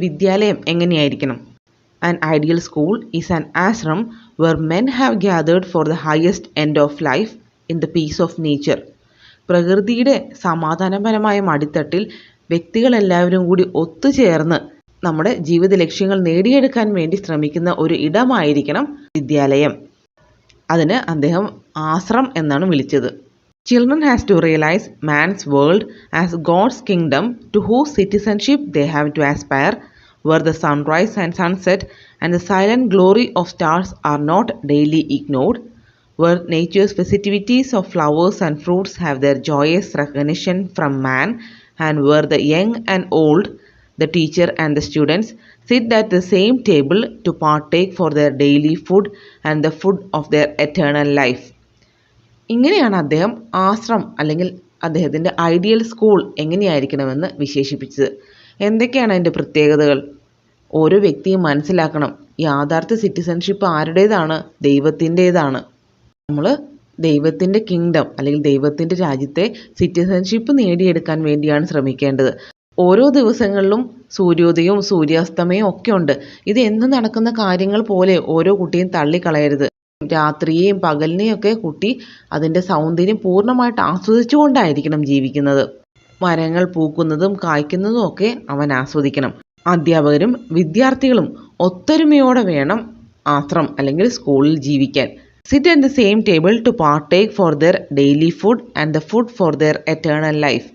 വിദ്യാലയം എങ്ങനെയായിരിക്കണം? An ideal school is an ashram where men have gathered for the highest end of life in the peace of nature. പ്രകൃതിയുടെ സമാധാനപരമായ മടിത്തട്ടിൽ വ്യക്തികളെല്ലാവരും കൂടി ഒത്തുചേർന്ന് നമ്മുടെ ജീവിത ലക്ഷ്യങ്ങൾ നേടിയെടുക്കാൻ വേണ്ടി ശ്രമിക്കുന്ന ഒരു ഇടമായിരിക്കണം വിദ്യാലയം. അതിന് അദ്ദേഹം ആശ്രം എന്നാണ് വിളിച്ചത്. Children has to realize man's world as God's kingdom to whose citizenship they have to aspire, where the sunrise and sunset and the silent glory of stars are not daily ignored, where nature's festivities of flowers and fruits have their joyous recognition from man, and where the young and old, the teacher and the students, sit at the same table to partake for their daily food and the food of their eternal life. ഇങ്ങനെയാണ് അദ്ദേഹം ആശ്രം അല്ലെങ്കിൽ അദ്ദേഹത്തിൻ്റെ ഐഡിയൽ സ്കൂൾ എങ്ങനെയായിരിക്കണമെന്ന് വിശേഷിപ്പിച്ചത്. എന്തൊക്കെയാണ് അതിൻ്റെ പ്രത്യേകതകൾ? ഓരോ വ്യക്തിയും മനസ്സിലാക്കണം, യാഥാർത്ഥ സിറ്റിസൺഷിപ്പ് ആരുടേതാണ്? ദൈവത്തിൻ്റേതാണ്. നമ്മൾ ദൈവത്തിൻ്റെ കിങ്ഡം അല്ലെങ്കിൽ ദൈവത്തിൻ്റെ രാജ്യത്തെ സിറ്റിസൺഷിപ്പ് നേടിയെടുക്കാൻ വേണ്ടിയാണ് ശ്രമിക്കേണ്ടത്. ഓരോ ദിവസങ്ങളിലും സൂര്യോദയവും സൂര്യാസ്തമയവും ഒക്കെ ഉണ്ട്. ഇത് എന്ന് നടക്കുന്ന കാര്യങ്ങൾ പോലെ ഓരോ കുട്ടിയും തള്ളിക്കളയരുത്. രാത്രിയെയും പകലിനെയും ഒക്കെ കുട്ടി അതിൻ്റെ സൗന്ദര്യം പൂർണ്ണമായിട്ട് ആസ്വദിച്ചുകൊണ്ടായിരിക്കണം ജീവിക്കുന്നത്. മരങ്ങൾ പൂക്കുന്നതും കായ്ക്കുന്നതും ഒക്കെ അവൻ ആസ്വദിക്കണം. അധ്യാപകരും വിദ്യാർത്ഥികളും ഒത്തൊരുമയോടെ വേണം ആശ്രം അല്ലെങ്കിൽ സ്കൂളിൽ ജീവിക്കാൻ. Sit at the same table to partake for their daily food and the food for their eternal life.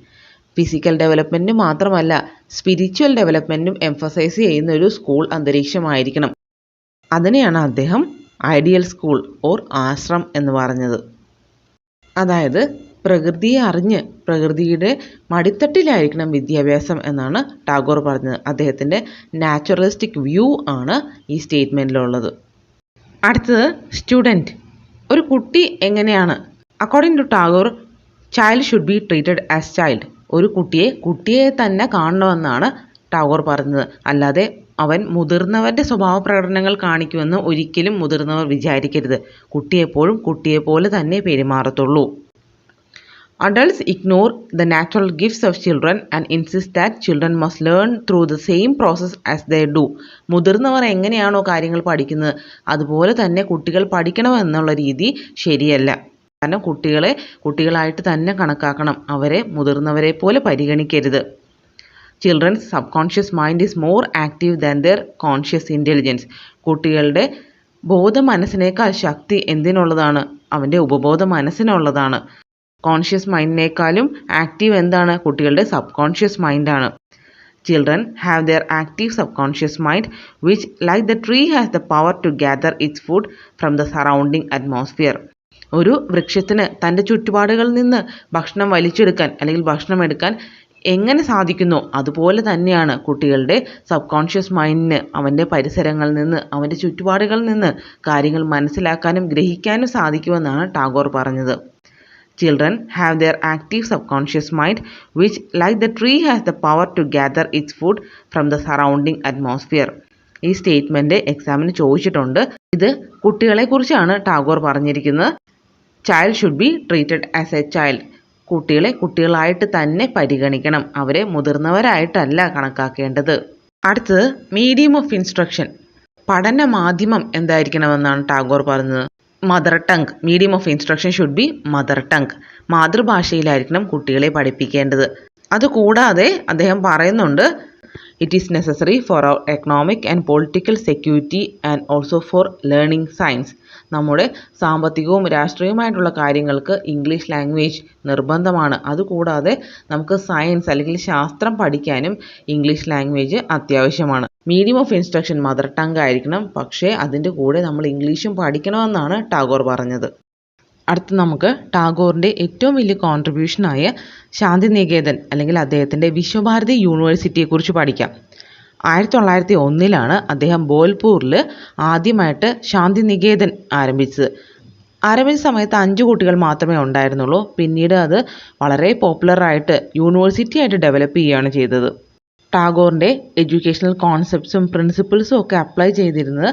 Physical ഡെവലപ്മെൻറ്റിന് മാത്രമല്ല സ്പിരിച്വൽ ഡെവലപ്മെൻറ്റും എംഫസൈസ് ചെയ്യുന്ന ഒരു സ്കൂൾ അന്തരീക്ഷമായിരിക്കണം. അതിനെയാണ് അദ്ദേഹം ഐഡിയൽ സ്കൂൾ ഓർ ആശ്രം എന്ന് പറഞ്ഞത്. അതായത് പ്രകൃതിയെ അറിഞ്ഞ് പ്രകൃതിയുടെ മടിത്തട്ടിലായിരിക്കണം വിദ്യാഭ്യാസം എന്നാണ് ടാഗോർ പറഞ്ഞത്. അദ്ദേഹത്തിൻ്റെ നാച്ചുറലിസ്റ്റിക് വ്യൂ ആണ് ഈ സ്റ്റേറ്റ്മെൻറ്റിലുള്ളത്. അടുത്തത് സ്റ്റുഡൻറ്റ്. ഒരു കുട്ടി എങ്ങനെയാണ്? According to Tagore, child should be treated as child. ഒരു കുട്ടിയെ തന്നെ കാണണമെന്നാണ് ടാഗോർ പറഞ്ഞത്. അല്ലാതെ അവൻ മുതിർന്നവൻ്റെ സ്വഭാവ പ്രകടനങ്ങൾ കാണിക്കുമെന്ന് ഒരിക്കലും മുതിർന്നവർ വിചാരിക്കരുത്. കുട്ടിയെപ്പോഴും കുട്ടിയെപ്പോലെ തന്നെ പെരുമാറത്തുള്ളൂ. Adults ignore the natural gifts of children and insist that children must learn through the same process as they do. മുതിർന്നവർ എങ്ങനെയാണോ കാര്യങ്ങൾ പഠിക്കുന്നത് അതുപോലെ തന്നെ കുട്ടികൾ പഠിക്കണമെന്നുള്ള രീതി ശരിയല്ല. കാരണം കുട്ടികളായിട്ട് തന്നെ കണക്കാക്കണം. അവരെ മുതിർന്നവരെ പോലെ പരിഗണിക്കരുത്. Children's subconscious mind is more active than their conscious intelligence. കുട്ടികളുടെ ബോധ മനസ്സിനേക്കാൾ ശക്തി എന്തിനുള്ളതാണ്? അവൻ്റെ ഉപബോധ മനസ്സിനുള്ളതാണ്. കോൺഷ്യസ് മൈൻഡിനേക്കാളും ആക്റ്റീവ് എന്താണ്? കുട്ടികളുടെ സബ് കോൺഷ്യസ് മൈൻഡാണ്. Children have their active subconscious mind which, like the tree, has the power to gather its food from the surrounding atmosphere. ഒരു വൃക്ഷത്തിന് തൻ്റെ ചുറ്റുപാടുകളിൽ നിന്ന് ഭക്ഷണം വലിച്ചെടുക്കാൻ അല്ലെങ്കിൽ ഭക്ഷണം എടുക്കാൻ എങ്ങനെ സാധിക്കുന്നോ അതുപോലെ തന്നെയാണ് കുട്ടികളുടെ സബ് കോൺഷ്യസ് മൈൻഡിന് അവൻ്റെ പരിസരങ്ങളിൽ നിന്ന് അവൻ്റെ ചുറ്റുപാടുകളിൽ നിന്ന് കാര്യങ്ങൾ മനസ്സിലാക്കാനും ഗ്രഹിക്കാനും സാധിക്കുമെന്നാണ് ടാഗോർ പറഞ്ഞത്. Children have their active subconscious mind which, like the tree, has the power to gather its food from the surrounding atmosphere. ഈ സ്റ്റേറ്റ്മെൻറ്റ് എക്സാമിന് ചോദിച്ചിട്ടുണ്ട്. ഇത് കുട്ടികളെക്കുറിച്ചാണ് ടാഗോർ പറഞ്ഞിരിക്കുന്നത്. Child should be treated as A child. കുട്ടികളെ കുട്ടികളായിട്ട് തന്നെ പരിഗണിക്കണം. അവരെ മുതിർന്നവരായിട്ടല്ല കണക്കാക്കേണ്ടത്. അടുത്തത് മീഡിയം ഓഫ് ഇൻസ്ട്രക്ഷൻ. പഠന മാധ്യമം എന്തായിരിക്കണമെന്നാണ് ടാഗോർ പറഞ്ഞത്. Mother tongue. Medium of instruction should be mother tongue. മാതൃഭാഷയിലായിരിക്കണം കുട്ടികളെ പഠിപ്പിക്കേണ്ടത്. അതുകൂടാതെ അദ്ദേഹം പറയുന്നുണ്ട്, it is necessary for our economic and political security and also for learning science. നമ്മുടെ സാമ്പത്തികവും രാഷ്ട്രീയവുമായിട്ടുള്ള കാര്യങ്ങൾക്ക് ഇംഗ്ലീഷ് ലാംഗ്വേജ് നിർബന്ധമാണ്. അതുകൂടാതെ നമുക്ക് സയൻസ് അല്ലെങ്കിൽ ശാസ്ത്രം പഠിക്കാനും ഇംഗ്ലീഷ് ലാംഗ്വേജ് അത്യാവശ്യമാണ്. Medium of instruction mother tongue ആയിരിക്കണം. പക്ഷേ അതിൻ്റെ കൂടെ നമ്മൾ ഇംഗ്ലീഷും പഠിക്കണമെന്നാണ് ടാഗോർ പറഞ്ഞത്. അടുത്ത് നമുക്ക് ടാഗോറിൻ്റെ ഏറ്റവും വലിയ കോൺട്രിബ്യൂഷനായ ശാന്തിനികേതൻ അല്ലെങ്കിൽ അദ്ദേഹത്തിൻ്റെ വിശ്വഭാരതി യൂണിവേഴ്സിറ്റിയെക്കുറിച്ച് പഠിക്കാം. 1901 അദ്ദേഹം ബോൽപൂരിൽ ആദ്യമായിട്ട് ശാന്തിനികേതൻ ആരംഭിച്ച സമയത്ത് 5 കുട്ടികൾ മാത്രമേ ഉണ്ടായിരുന്നുള്ളൂ. പിന്നീട് അത് വളരെ പോപ്പുലറായിട്ട് യൂണിവേഴ്സിറ്റി ആയിട്ട് ഡെവലപ്പ് ചെയ്യുകയാണ് ചെയ്തത്. ടാഗോറിൻ്റെ എഡ്യൂക്കേഷണൽ കോൺസെപ്റ്റ്സും പ്രിൻസിപ്പിൾസും ഒക്കെ അപ്ലൈ ചെയ്തിരുന്നത്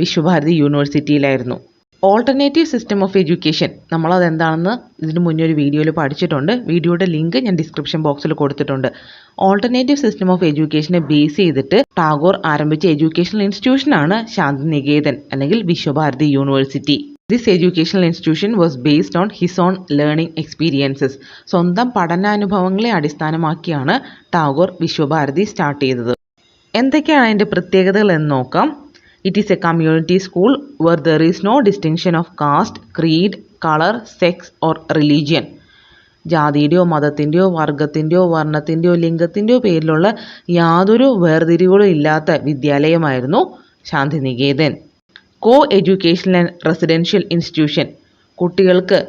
വിശ്വഭാരതി യൂണിവേഴ്സിറ്റിയിലായിരുന്നു. ഓൾട്ടർനേറ്റീവ് സിസ്റ്റം ഓഫ് എഡ്യൂക്കേഷൻ, നമ്മളതെന്താണെന്ന് ഇതിന് മുന്നേ ഒരു വീഡിയോയിൽ പഠിച്ചിട്ടുണ്ട്. വീഡിയോയുടെ ലിങ്ക് ഞാൻ ഡിസ്ക്രിപ്ഷൻ ബോക്സിൽ കൊടുത്തിട്ടുണ്ട്. ഓൾട്ടർനേറ്റീവ് സിസ്റ്റം ഓഫ് എഡ്യൂക്കേഷനെ ബേസ് ചെയ്തിട്ട് ടാഗോർ ആരംഭിച്ച എഡ്യൂക്കേഷണൽ ഇൻസ്റ്റിറ്റ്യൂഷനാണ് ശാന്തിനികേതൻ അല്ലെങ്കിൽ Visvabharati university. This educational institution was based on his own learning experiences. സ്വന്തം പഠനാനുഭവങ്ങളെ അടിസ്ഥാനമാക്കിയാണ് ടാഗോർ വിശ്വഭാരതി സ്റ്റാർട്ട് ചെയ്തത്. എന്തൊക്കെയാണ് അതിൻ്റെ പ്രത്യേകതകൾ എന്ന് നോക്കാം. It is a community school where there is no distinction of caste, creed, color, sex or religion. ജാതിയുടെയോ മതത്തിൻ്റെയോ വർഗത്തിൻ്റെയോ വർണ്ണത്തിൻ്റെയോ ലിംഗത്തിൻ്റെയോ പേരിലുള്ള യാതൊരു വേർതിരിവുകളും ഇല്ലാത്ത വിദ്യാലയമായിരുന്നു ശാന്തിനികേതൻ. കോ എഡ്യൂക്കേഷണൽ ആൻഡ് റെസിഡൻഷ്യൽ ഇൻസ്റ്റിറ്റ്യൂഷൻ. കുട്ടികൾക്ക്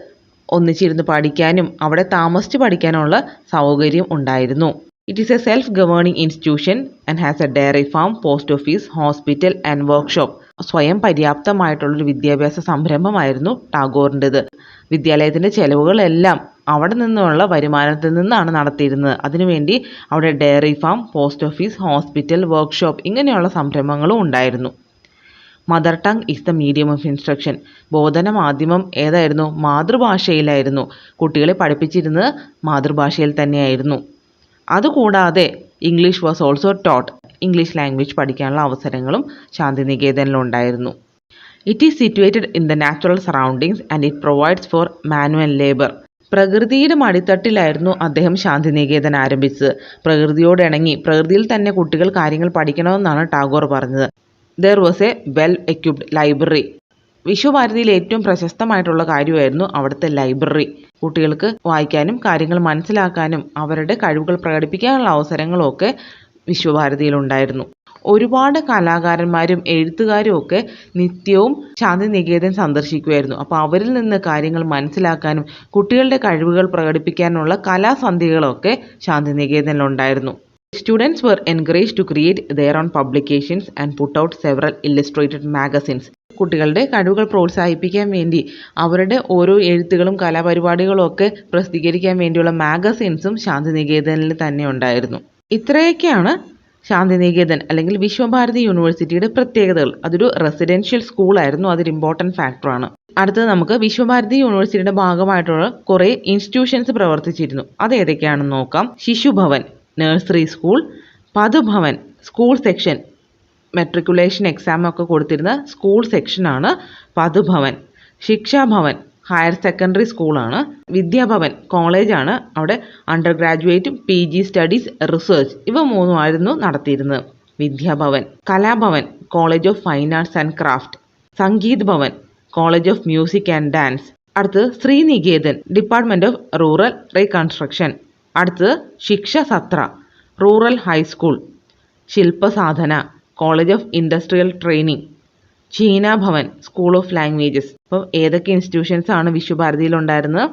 ഒന്നിച്ചിരുന്ന് പഠിക്കാനും അവിടെ താമസിച്ച് പഠിക്കാനുള്ള സൗകര്യം ഉണ്ടായിരുന്നു. It is a self-governing institution and has a dairy farm, post office, hospital and workshop. സ്വയം പര്യാപ്തമായിട്ടുള്ളൊരു വിദ്യാഭ്യാസ സംരംഭമായിരുന്നു ടാഗോറിൻ്റെത്. വിദ്യാലയത്തിൻ്റെ ചെലവുകളെല്ലാം അവിടെ നിന്നുള്ള വരുമാനത്തിൽ നിന്നാണ് നടത്തിയിരുന്നത്. അതിനുവേണ്ടി അവിടെ dairy farm, post office, hospital, workshop ഇങ്ങനെയുള്ള സംരംഭങ്ങളും ഉണ്ടായിരുന്നു. Mother tongue is the medium of instruction. ബോധന മാധ്യമം ഏതായിരുന്നു? മാതൃഭാഷയിലായിരുന്നു. കുട്ടികളെ പഠിപ്പിച്ചിരുന്നത് മാതൃഭാഷയിൽ തന്നെയായിരുന്നു. അതുകൂടാതെ English was also taught. English language പഠിക്കാനുള്ള അവസരങ്ങളും ശാന്തിനികേതനിലുണ്ടായിരുന്നു. It is situated in the natural surroundings and it provides for manual labour. പ്രകൃതിയുടെ മടിത്തട്ടിലായിരുന്നു അദ്ദേഹം ശാന്തിനികേതൻ ആരംഭിച്ചത്. പ്രകൃതിയോടിണങ്ങി പ്രകൃതിയിൽ തന്നെ കുട്ടികൾ കാര്യങ്ങൾ പഠിക്കണമെന്നാണ് ടാഗോർ പറഞ്ഞത്. There was a well equipped library. വിശ്വഭാരതിയിൽ ഏറ്റവും പ്രശസ്തമായിട്ടുള്ള കാര്യമായിരുന്നു അവിടുത്തെ ലൈബ്രറി. കുട്ടികൾക്ക് വായിക്കാനും കാര്യങ്ങൾ മനസ്സിലാക്കാനും അവരുടെ കഴിവുകൾ പ്രകടിപ്പിക്കാനുള്ള അവസരങ്ങളും ഒക്കെ വിശ്വഭാരതിയിലുണ്ടായിരുന്നു. ഒരുപാട് കലാകാരന്മാരും എഴുത്തുകാരും ഒക്കെ നിത്യവും ശാന്തിനികേതൻ സന്ദർശിക്കുമായിരുന്നു. അപ്പോൾ അവരിൽ നിന്ന് കാര്യങ്ങൾ മനസ്സിലാക്കാനും കുട്ടികളുടെ കഴിവുകൾ പ്രകടിപ്പിക്കാനുള്ള കലാസന്ധ്യകളൊക്കെ ശാന്തിനികേതനിലുണ്ടായിരുന്നു. Students were encouraged to create their own publications and put out several illustrated magazines. കുട്ടികളുടെ കഴിവുകൾ പ്രോത്സാഹിപ്പിക്കാൻ വേണ്ടി അവരുടെ ഓരോ എഴുത്തുകളും കലാപരിപാടികളും ഒക്കെ പ്രസിദ്ധീകരിക്കാൻ വേണ്ടിയുള്ള മാഗസിൻസും ശാന്തിനികേതനിൽ തന്നെ ഉണ്ടായിരുന്നു. ഇത്രയൊക്കെയാണ് ശാന്തിനികേതൻ അല്ലെങ്കിൽ വിശ്വഭാരതി യൂണിവേഴ്സിറ്റിയുടെ പ്രത്യേകതകൾ. അതൊരു റെസിഡൻഷ്യൽ സ്കൂളായിരുന്നു, അതൊരു ഇമ്പോർട്ടൻറ്റ് ഫാക്ടറാണ്. അടുത്തത് നമുക്ക് വിശ്വഭാരതി യൂണിവേഴ്സിറ്റിയുടെ ഭാഗമായിട്ടുള്ള കുറേ ഇൻസ്റ്റിറ്റ്യൂഷൻസ് പ്രവർത്തിച്ചിരുന്നു. അത് ഏതൊക്കെയാണെന്ന് നോക്കാം. Shishubhavan nursery school, Pathabhavan school section, matriculation exam ഒക്കെ കൊടുത്തിരുന്ന സ്കൂൾ സെക്ഷനാണ് പതുഭവൻ. ശിക്ഷാഭവൻ ഹയർ സെക്കൻഡറി സ്കൂളാണ്. വിദ്യാഭവൻ കോളേജാണ്, അവിടെ അണ്ടർ ഗ്രാജുവേറ്റും PG സ്റ്റഡീസ്, റിസർച്ച് ഇവ മൂന്നുമായിരുന്നു നടത്തിയിരുന്നത്. Vidyabhavan. Kalabhavan college of fine arts and craft. Sangit Bhavan college of music and dance. അടുത്തത് Sriniketan department of rural reconstruction. അടുത്തത് Shiksha Satra rural high school. ശില്പസാധന college of industrial training. Cheena Bhavan school of languages. അപ്പോൾ ഏതൊക്കെ ഇൻസ്റ്റിറ്റ്യൂഷൻസ് ആണ് വിശ്വഭാരതിയിലുണ്ടായിരുന്നത്?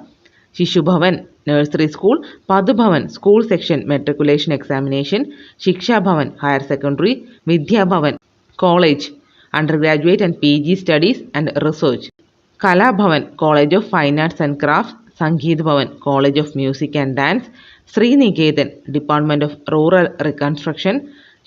Shishubhavan nursery school, Pathabhavan school section matriculation examination, Shikshabhavan higher secondary, Vidyabhavan college under graduate and PG studies and research, Kalabhavan college of fine arts and craft, Sangit Bhavan college of music and dance, Sriniketan department of rural reconstruction,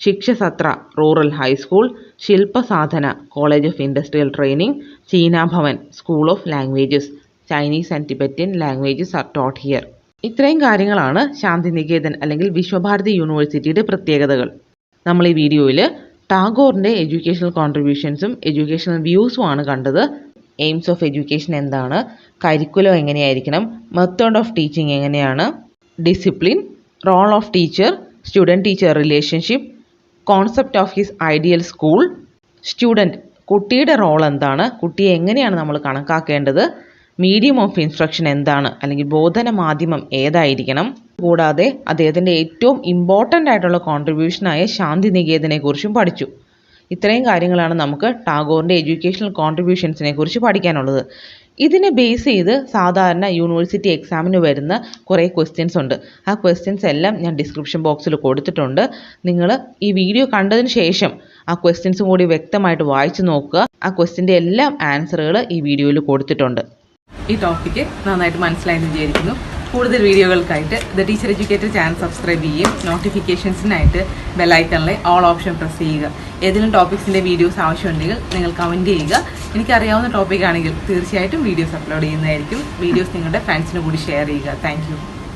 Shikshasatra rural high school, ശില്പസാധന college of industrial training, Cheenabhavan school of languages. Chinese and Tibetan languages are taught here. ഇത്രയും കാര്യങ്ങളാണ് ശാന്തിനികേതൻ അല്ലെങ്കിൽ വിശ്വഭാരതി യൂണിവേഴ്സിറ്റിയുടെ പ്രത്യേകതകൾ. നമ്മൾ ഈ വീഡിയോയിൽ ടാഗോറിൻ്റെ എഡ്യൂക്കേഷണൽ കോൺട്രിബ്യൂഷൻസും എഡ്യൂക്കേഷണൽ വ്യൂസും ആണ് കണ്ടത്. എയിംസ് ഓഫ് എഡ്യൂക്കേഷൻ എന്താണ്, കരിക്കുലം എങ്ങനെയായിരിക്കണം, മെത്തേഡ് ഓഫ് ടീച്ചിങ് എങ്ങനെയാണ്, discipline, role of teacher, student teacher relationship, concept of his ideal school, student കുട്ടിയുടെ റോൾ എന്താണ്, കുട്ടിയെ എങ്ങനെയാണ് നമ്മൾ കണക്കാക്കേണ്ടത്, മീഡിയം ഓഫ് ഇൻസ്ട്രക്ഷൻ എന്താണ് അല്ലെങ്കിൽ ബോധന മാധ്യമം ഏതായിരിക്കണം, കൂടാതെ അദ്ദേഹത്തിൻ്റെ ഏറ്റവും ഇമ്പോർട്ടൻ്റ് ആയിട്ടുള്ള കോൺട്രിബ്യൂഷനായ ശാന്തിനികേതനെ കുറിച്ചും പഠിച്ചു. ഇത്രയും കാര്യങ്ങളാണ് നമുക്ക് ടാഗോറിൻ്റെ എഡ്യൂക്കേഷണൽ കോൺട്രിബ്യൂഷൻസിനെ കുറിച്ച് പഠിക്കാനുള്ളത്. ഇതിനെ ബേസ് ചെയ്ത് സാധാരണ യൂണിവേഴ്സിറ്റി എക്സാമിന് വരുന്ന കുറേ ക്വസ്റ്റ്യൻസ് ഉണ്ട്. ആ ക്വസ്റ്റ്യൻസ് എല്ലാം ഞാൻ ഡിസ്ക്രിപ്ഷൻ ബോക്സിൽ കൊടുത്തിട്ടുണ്ട്. നിങ്ങൾ ഈ വീഡിയോ കണ്ടതിന് ശേഷം ആ ക്വസ്റ്റ്യൻസും കൂടി വ്യക്തമായിട്ട് വായിച്ചു നോക്കുക. ആ ക്വസ്റ്റ്യൻ്റെ എല്ലാം ആൻസറുകൾ ഈ വീഡിയോയിൽ കൊടുത്തിട്ടുണ്ട്. ഈ ടോപ്പിക്ക് നന്നായിട്ട് മനസ്സിലായെന്ന് വിചാരിക്കുന്നു. കൂടുതൽ വീഡിയോകൾക്കായിട്ട് the teacher educator channel subscribe ചെയ്യുകയും നോട്ടിഫിക്കേഷൻസിനായിട്ട് ബെല്ലൈക്കണിലെ ഓൾ ഓപ്ഷൻ പ്രസ് ചെയ്യുക. ഏതെങ്കിലും ടോപ്പിക്സിൻ്റെ വീഡിയോസ് ആവശ്യമുണ്ടെങ്കിൽ നിങ്ങൾ കമൻറ്റ് ചെയ്യുക. എനിക്കറിയാവുന്ന ടോപ്പിക്കാണെങ്കിൽ തീർച്ചയായിട്ടും വീഡിയോസ് അപ്ലോഡ് ചെയ്യുന്നതായിരിക്കും. വീഡിയോസ് നിങ്ങളുടെ ഫ്രണ്ട്സിന് കൂടി ഷെയർ ചെയ്യുക. Thank you.